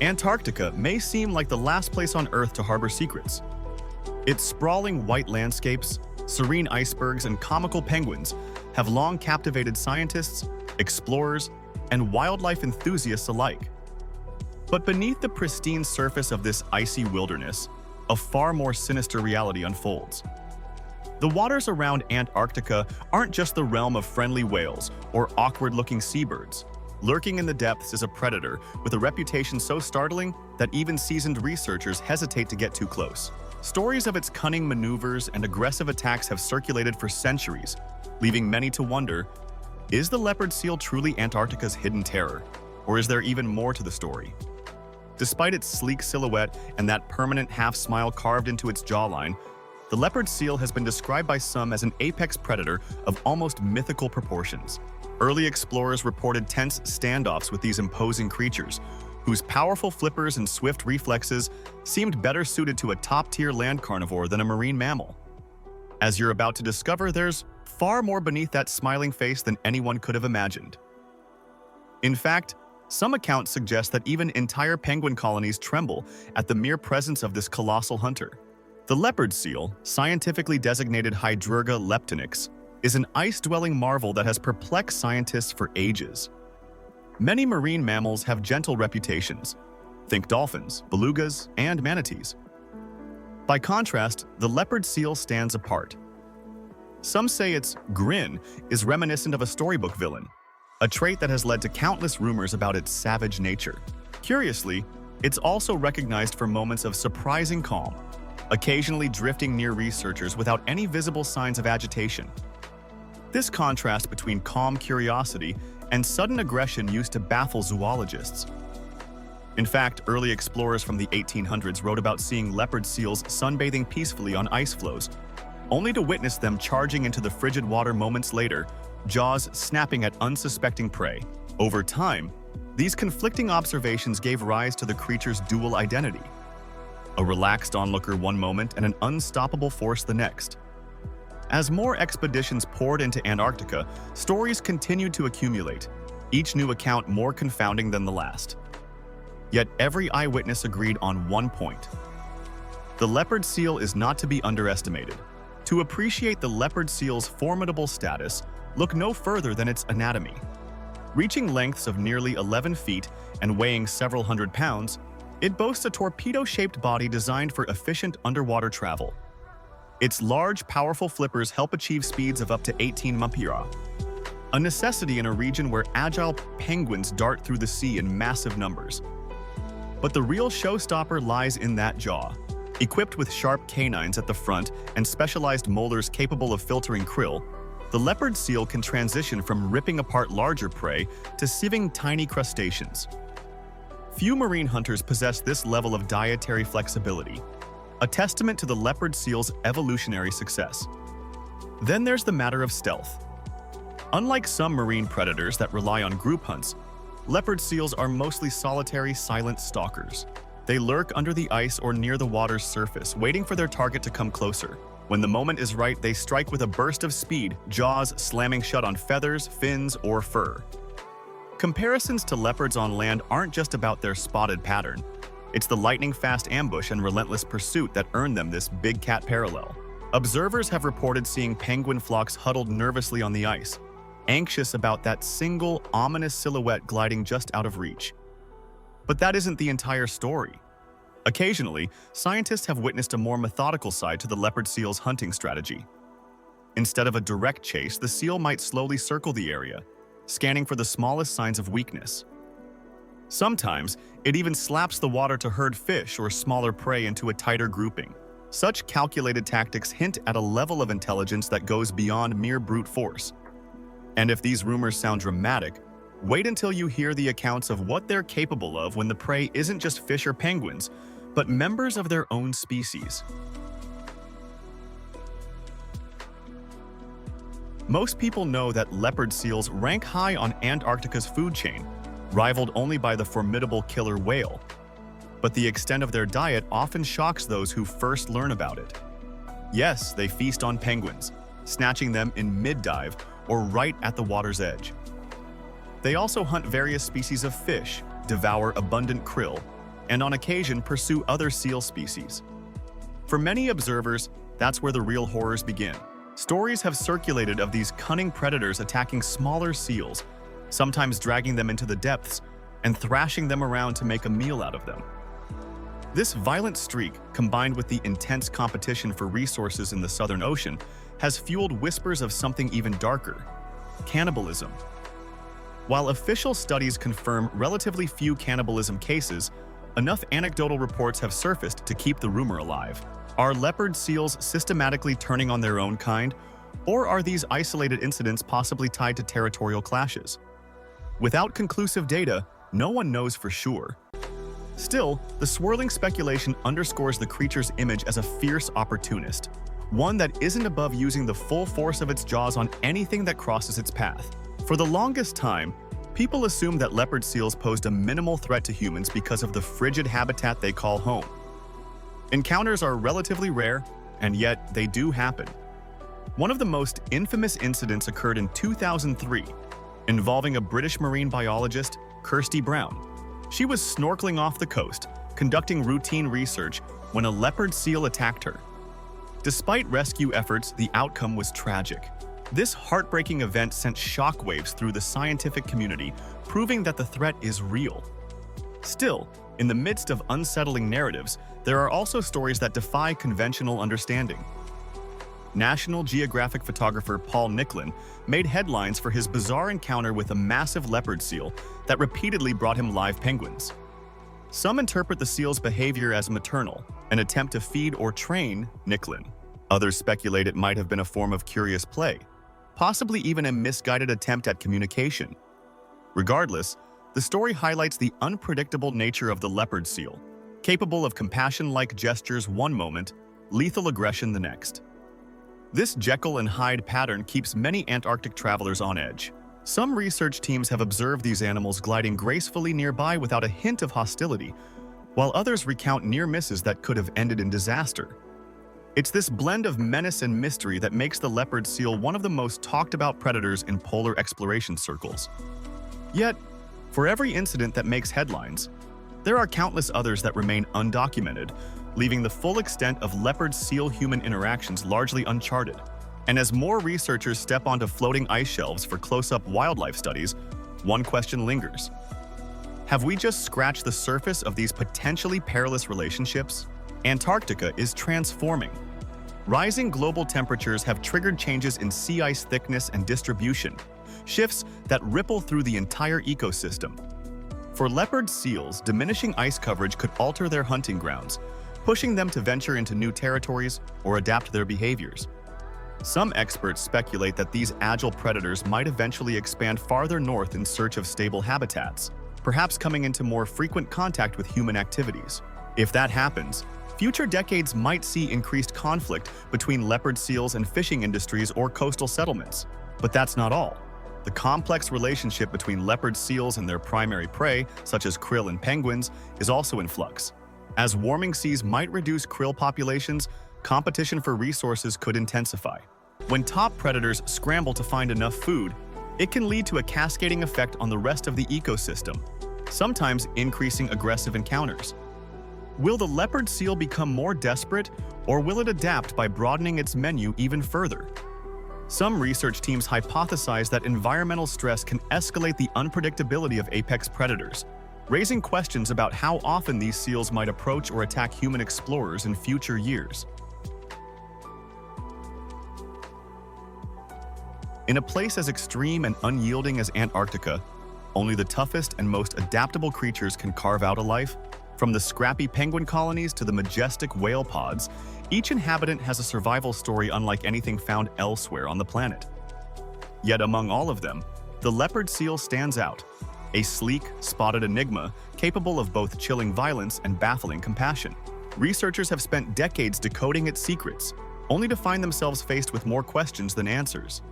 Antarctica may seem like the last place on Earth to harbor secrets. Its sprawling white landscapes, serene icebergs, and comical penguins have long captivated scientists, explorers, and wildlife enthusiasts alike. But beneath the pristine surface of this icy wilderness, a far more sinister reality unfolds. The waters around Antarctica aren't just the realm of friendly whales or awkward-looking seabirds. Lurking in the depths is a predator with a reputation so startling that even seasoned researchers hesitate to get too close. Stories of its cunning maneuvers and aggressive attacks have circulated for centuries, leaving many to wonder, is the leopard seal truly Antarctica's hidden terror, or is there even more to the story? Despite its sleek silhouette and that permanent half-smile carved into its jawline, the leopard seal has been described by some as an apex predator of almost mythical proportions. Early explorers reported tense standoffs with these imposing creatures, whose powerful flippers and swift reflexes seemed better suited to a top-tier land carnivore than a marine mammal. As you're about to discover, there's far more beneath that smiling face than anyone could have imagined. In fact, some accounts suggest that even entire penguin colonies tremble at the mere presence of this colossal hunter. The leopard seal, scientifically designated Hydrurga leptonix, is an ice-dwelling marvel that has perplexed scientists for ages. Many marine mammals have gentle reputations. Think dolphins, belugas, and manatees. By contrast, the leopard seal stands apart. Some say its grin is reminiscent of a storybook villain, a trait that has led to countless rumors about its savage nature. Curiously, it's also recognized for moments of surprising calm, occasionally drifting near researchers without any visible signs of agitation. This contrast between calm curiosity and sudden aggression used to baffle zoologists. In fact, early explorers from the 1800s wrote about seeing leopard seals sunbathing peacefully on ice floes, only to witness them charging into the frigid water moments later, jaws snapping at unsuspecting prey. Over time, these conflicting observations gave rise to the creature's dual identity: a relaxed onlooker one moment and an unstoppable force the next. As more expeditions poured into Antarctica, stories continued to accumulate, each new account more confounding than the last. Yet every eyewitness agreed on one point: the leopard seal is not to be underestimated. To appreciate the leopard seal's formidable status, look no further than its anatomy. Reaching lengths of nearly 11 feet and weighing several hundred pounds, it boasts a torpedo-shaped body designed for efficient underwater travel. Its large, powerful flippers help achieve speeds of up to 18 mph, a necessity in a region where agile penguins dart through the sea in massive numbers. But the real showstopper lies in that jaw. Equipped with sharp canines at the front and specialized molars capable of filtering krill, the leopard seal can transition from ripping apart larger prey to sieving tiny crustaceans. Few marine hunters possess this level of dietary flexibility, a testament to the leopard seal's evolutionary success. Then there's the matter of stealth. Unlike some marine predators that rely on group hunts, leopard seals are mostly solitary, silent stalkers. They lurk under the ice or near the water's surface, waiting for their target to come closer. When the moment is right, they strike with a burst of speed, jaws slamming shut on feathers, fins, or fur. Comparisons to leopards on land aren't just about their spotted pattern. It's the lightning-fast ambush and relentless pursuit that earned them this big cat parallel. Observers have reported seeing penguin flocks huddled nervously on the ice, anxious about that single, ominous silhouette gliding just out of reach. But that isn't the entire story. Occasionally, scientists have witnessed a more methodical side to the leopard seal's hunting strategy. Instead of a direct chase, the seal might slowly circle the area, scanning for the smallest signs of weakness. Sometimes, it even slaps the water to herd fish or smaller prey into a tighter grouping. Such calculated tactics hint at a level of intelligence that goes beyond mere brute force. And if these rumors sound dramatic, wait until you hear the accounts of what they're capable of when the prey isn't just fish or penguins, but members of their own species. Most people know that leopard seals rank high on Antarctica's food chain, rivaled only by the formidable killer whale. But the extent of their diet often shocks those who first learn about it. Yes, they feast on penguins, snatching them in mid-dive or right at the water's edge. They also hunt various species of fish, devour abundant krill, and on occasion pursue other seal species. For many observers, that's where the real horrors begin. Stories have circulated of these cunning predators attacking smaller seals, sometimes dragging them into the depths and thrashing them around to make a meal out of them. This violent streak, combined with the intense competition for resources in the Southern Ocean, has fueled whispers of something even darker: cannibalism. While official studies confirm relatively few cannibalism cases, enough anecdotal reports have surfaced to keep the rumor alive. Are leopard seals systematically turning on their own kind, or are these isolated incidents possibly tied to territorial clashes? Without conclusive data, no one knows for sure. Still, the swirling speculation underscores the creature's image as a fierce opportunist, one that isn't above using the full force of its jaws on anything that crosses its path. For the longest time, people assumed that leopard seals posed a minimal threat to humans because of the frigid habitat they call home. Encounters are relatively rare, and yet they do happen. One of the most infamous incidents occurred in 2003, involving a British marine biologist, Kirsty Brown. She was snorkeling off the coast, conducting routine research, when a leopard seal attacked her. Despite rescue efforts, the outcome was tragic. This heartbreaking event sent shockwaves through the scientific community, proving that the threat is real. Still, in the midst of unsettling narratives, there are also stories that defy conventional understanding. National Geographic photographer Paul Nicklin made headlines for his bizarre encounter with a massive leopard seal that repeatedly brought him live penguins. Some interpret the seal's behavior as maternal, an attempt to feed or train Nicklin. Others speculate it might have been a form of curious play, possibly even a misguided attempt at communication. Regardless, the story highlights the unpredictable nature of the leopard seal, capable of compassion-like gestures one moment, lethal aggression the next. This Jekyll and Hyde pattern keeps many Antarctic travelers on edge. Some research teams have observed these animals gliding gracefully nearby without a hint of hostility, while others recount near misses that could have ended in disaster. It's this blend of menace and mystery that makes the leopard seal one of the most talked about predators in polar exploration circles. Yet, for every incident that makes headlines, there are countless others that remain undocumented, leaving the full extent of leopard-seal-human interactions largely uncharted. And as more researchers step onto floating ice shelves for close-up wildlife studies, one question lingers. Have we just scratched the surface of these potentially perilous relationships? Antarctica is transforming. Rising global temperatures have triggered changes in sea ice thickness and distribution, shifts that ripple through the entire ecosystem. For leopard seals, diminishing ice coverage could alter their hunting grounds, pushing them to venture into new territories or adapt their behaviors. Some experts speculate that these agile predators might eventually expand farther north in search of stable habitats, perhaps coming into more frequent contact with human activities. If that happens, future decades might see increased conflict between leopard seals and fishing industries or coastal settlements. But that's not all. The complex relationship between leopard seals and their primary prey, such as krill and penguins, is also in flux. As warming seas might reduce krill populations, competition for resources could intensify. When top predators scramble to find enough food, it can lead to a cascading effect on the rest of the ecosystem, sometimes increasing aggressive encounters. Will the leopard seal become more desperate, or will it adapt by broadening its menu even further? Some research teams hypothesize that environmental stress can escalate the unpredictability of apex predators, raising questions about how often these seals might approach or attack human explorers in future years. In a place as extreme and unyielding as Antarctica, only the toughest and most adaptable creatures can carve out a life. From the scrappy penguin colonies to the majestic whale pods, each inhabitant has a survival story unlike anything found elsewhere on the planet. Yet among all of them, the leopard seal stands out, a sleek, spotted enigma capable of both chilling violence and baffling compassion. Researchers have spent decades decoding its secrets, only to find themselves faced with more questions than answers.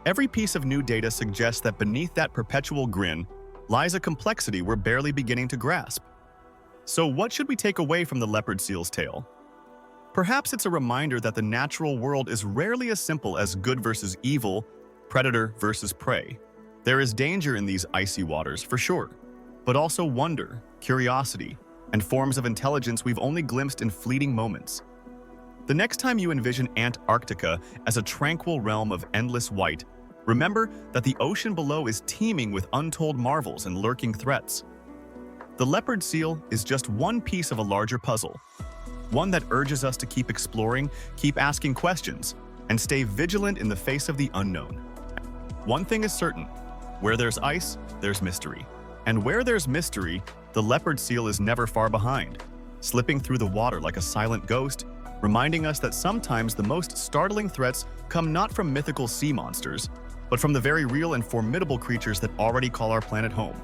Every piece of new data suggests that beneath that perpetual grin lies a complexity we're barely beginning to grasp. So what should we take away from the leopard seal's tale? Perhaps it's a reminder that the natural world is rarely as simple as good versus evil, predator versus prey. There is danger in these icy waters, for sure, but also wonder, curiosity, and forms of intelligence we've only glimpsed in fleeting moments. The next time you envision Antarctica as a tranquil realm of endless white, remember that the ocean below is teeming with untold marvels and lurking threats. The leopard seal is just one piece of a larger puzzle, one that urges us to keep exploring, keep asking questions, and stay vigilant in the face of the unknown. One thing is certain: where there's ice, there's mystery. And where there's mystery, the leopard seal is never far behind, slipping through the water like a silent ghost, reminding us that sometimes the most startling threats come not from mythical sea monsters, but from the very real and formidable creatures that already call our planet home.